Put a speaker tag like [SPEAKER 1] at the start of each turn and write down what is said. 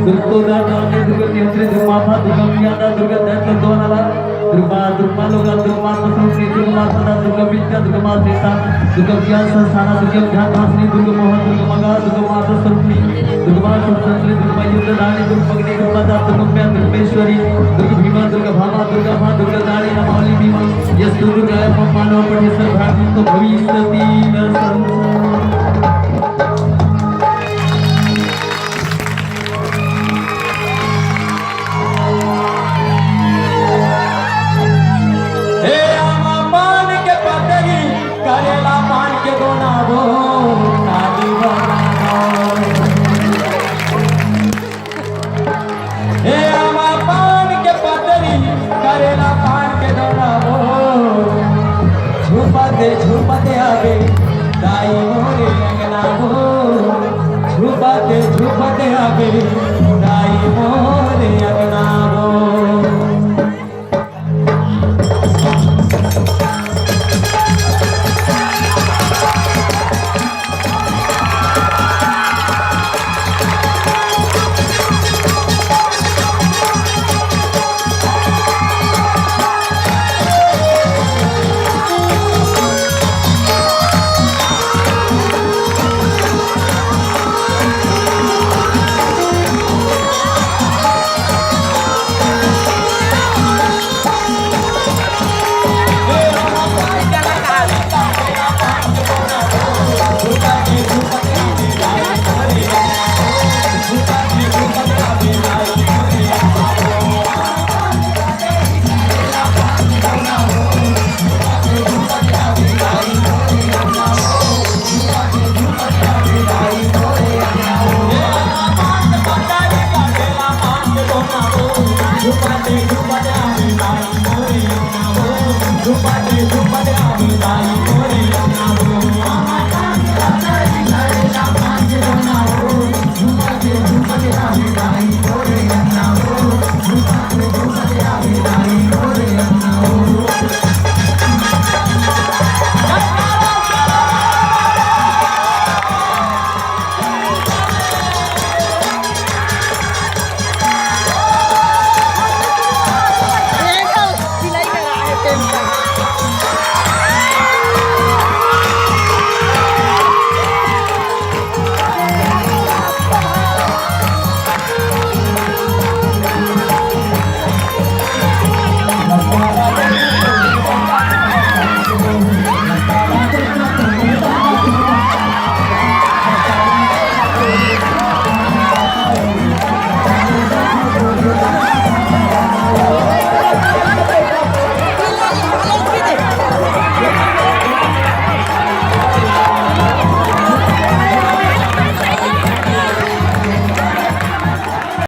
[SPEAKER 1] दुर्गा दाने दुर्गा नेत्री दुर्गा माता दुर्गा मियादा दुर्गा दैत्य दोनाला दुर्गा दुर्गा लोगा दुर्गा प्रसन्नी दुर्गा माता दुर्गा विद्या दुर्गा माता दुर्गा ज्ञान संस्थाना दुर्गा ध्यान भासनी दुर्गा मोहन दुर्गा मगा दुर्गा माता स्वरूपी दुर्गा माता संतली दुर्गा युद्ध दानी दुर्गा पगनी दुर्गा दाता दुर्गा म्या दुर्गेश्वरी दुर्गा भीमा दुर्गा भामा दुर्गा मां दुर्गा दानी नमावली भीमा यस दुर्गा मानव पठेश्वर भागवत तो भविष्यति न
[SPEAKER 2] झुपते आगे दाई मोरे अंगना हो झुपते आगे दाई मोरे